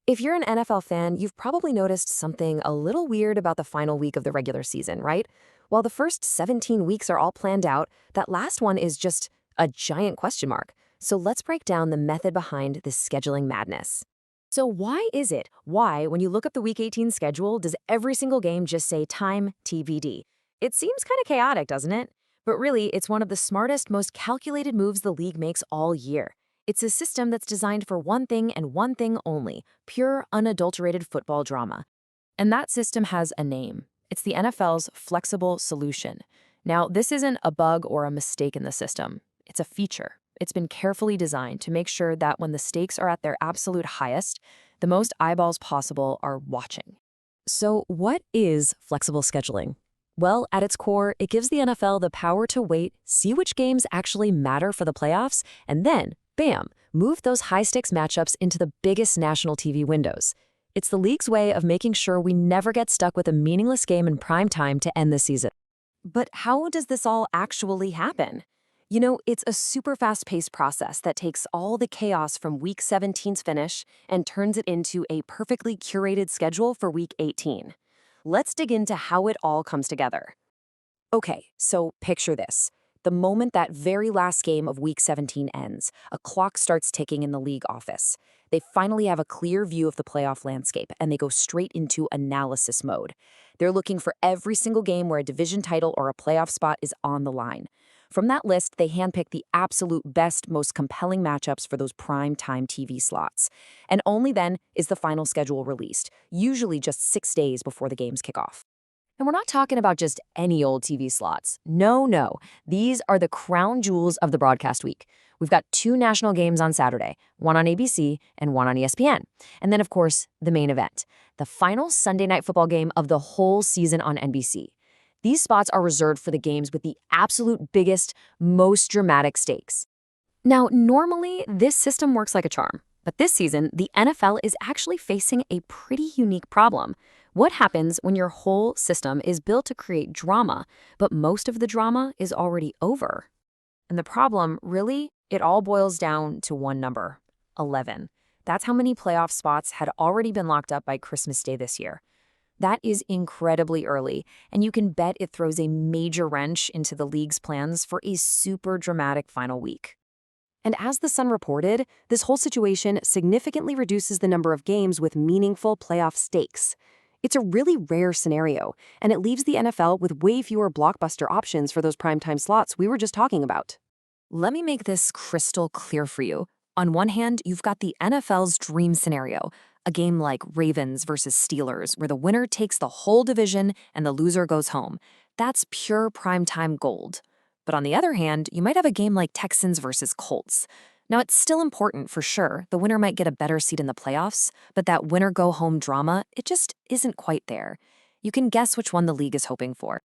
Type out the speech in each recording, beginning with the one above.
If you're an NFL fan, you've probably noticed something a little weird about the final week of the regular season, right? While the first 17 weeks are all planned out, that last one is just a giant question mark. So let's break down the method behind this scheduling madness. So why is it? Why, when you look up the Week 18 schedule, does every single game just say time TBD? It seems kind of chaotic, doesn't it? But really, it's one of the smartest, most calculated moves the league makes all year. It's a system that's designed for one thing and one thing only: pure, unadulterated football drama. And that system has a name. It's the NFL's flexible solution. Now, this isn't a bug or a mistake in the system. It's a feature. It's been carefully designed to make sure that when the stakes are at their absolute highest, the most eyeballs possible are watching. So, what is flexible scheduling? Well, at its core, it gives the NFL the power to wait, see which games actually matter for the playoffs, and then, bam, move those high-stakes matchups into the biggest national TV windows. It's the league's way of making sure we never get stuck with a meaningless game in prime time to end the season. But how does this all actually happen? You know, it's a super fast-paced process that takes all the chaos from Week 17's finish and turns it into a perfectly curated schedule for Week 18. Let's dig into how it all comes together. Okay, so picture this. The moment that very last game of Week 17 ends, a clock starts ticking in the league office. They finally have a clear view of the playoff landscape, and they go straight into analysis mode. They're looking for every single game where a division title or a playoff spot is on the line. From that list, they handpick the absolute best, most compelling matchups for those prime time TV slots. And only then is the final schedule released, usually just 6 days before the games kick off. And we're not talking about just any old TV slots. No. These are the crown jewels of the broadcast week. We've got 2 national games on Saturday, one on ABC and one on ESPN. And then, of course, the main event, the final Sunday night football game of the whole season on NBC. These spots are reserved for the games with the absolute biggest, most dramatic stakes. Now, normally, this system works like a charm. But this season, the NFL is actually facing a pretty unique problem. What happens when your whole system is built to create drama, but most of the drama is already over? And the problem, really, it all boils down to one number: 11. That's how many playoff spots had already been locked up by Christmas Day this year. That is incredibly early, and you can bet it throws a major wrench into the league's plans for a super dramatic final week. And as The Sun reported, this whole situation significantly reduces the number of games with meaningful playoff stakes. It's a really rare scenario, and it leaves the NFL with way fewer blockbuster options for those primetime slots we were just talking about. Let me make this crystal clear for you. On one hand, you've got the NFL's dream scenario, a game like Ravens versus Steelers, where the winner takes the whole division and the loser goes home. That's pure primetime gold. But on the other hand, you might have a game like Texans versus Colts. Now, it's still important for sure. The winner might get a better seat in the playoffs, but that winner-go-home drama, it just isn't quite there. You can guess which one the league is hoping for.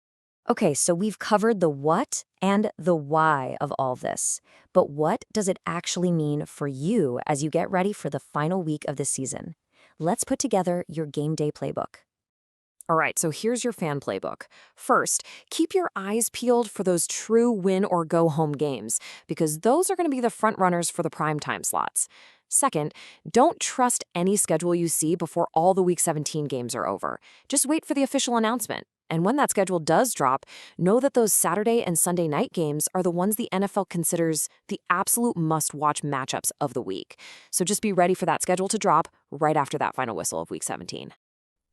Okay, so we've covered the what and the why of all this. But what does it actually mean for you as you get ready for the final week of the season? Let's put together your game day playbook. All right, so here's your fan playbook. First, keep your eyes peeled for those true win-or-go-home games, because those are going to be the front runners for the primetime slots. Second, don't trust any schedule you see before all the Week 17 games are over. Just wait for the official announcement. And when that schedule does drop, know that those Saturday and Sunday night games are the ones the NFL considers the absolute must-watch matchups of the week. So just be ready for that schedule to drop right after that final whistle of Week 17.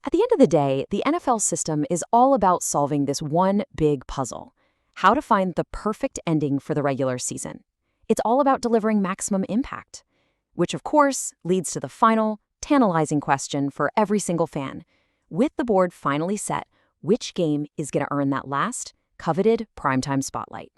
At the end of the day, the NFL system is all about solving this one big puzzle: how to find the perfect ending for the regular season. It's all about delivering maximum impact, which of course leads to the final, tantalizing question for every single fan. With the board finally set, which game is going to earn that last, coveted primetime spotlight?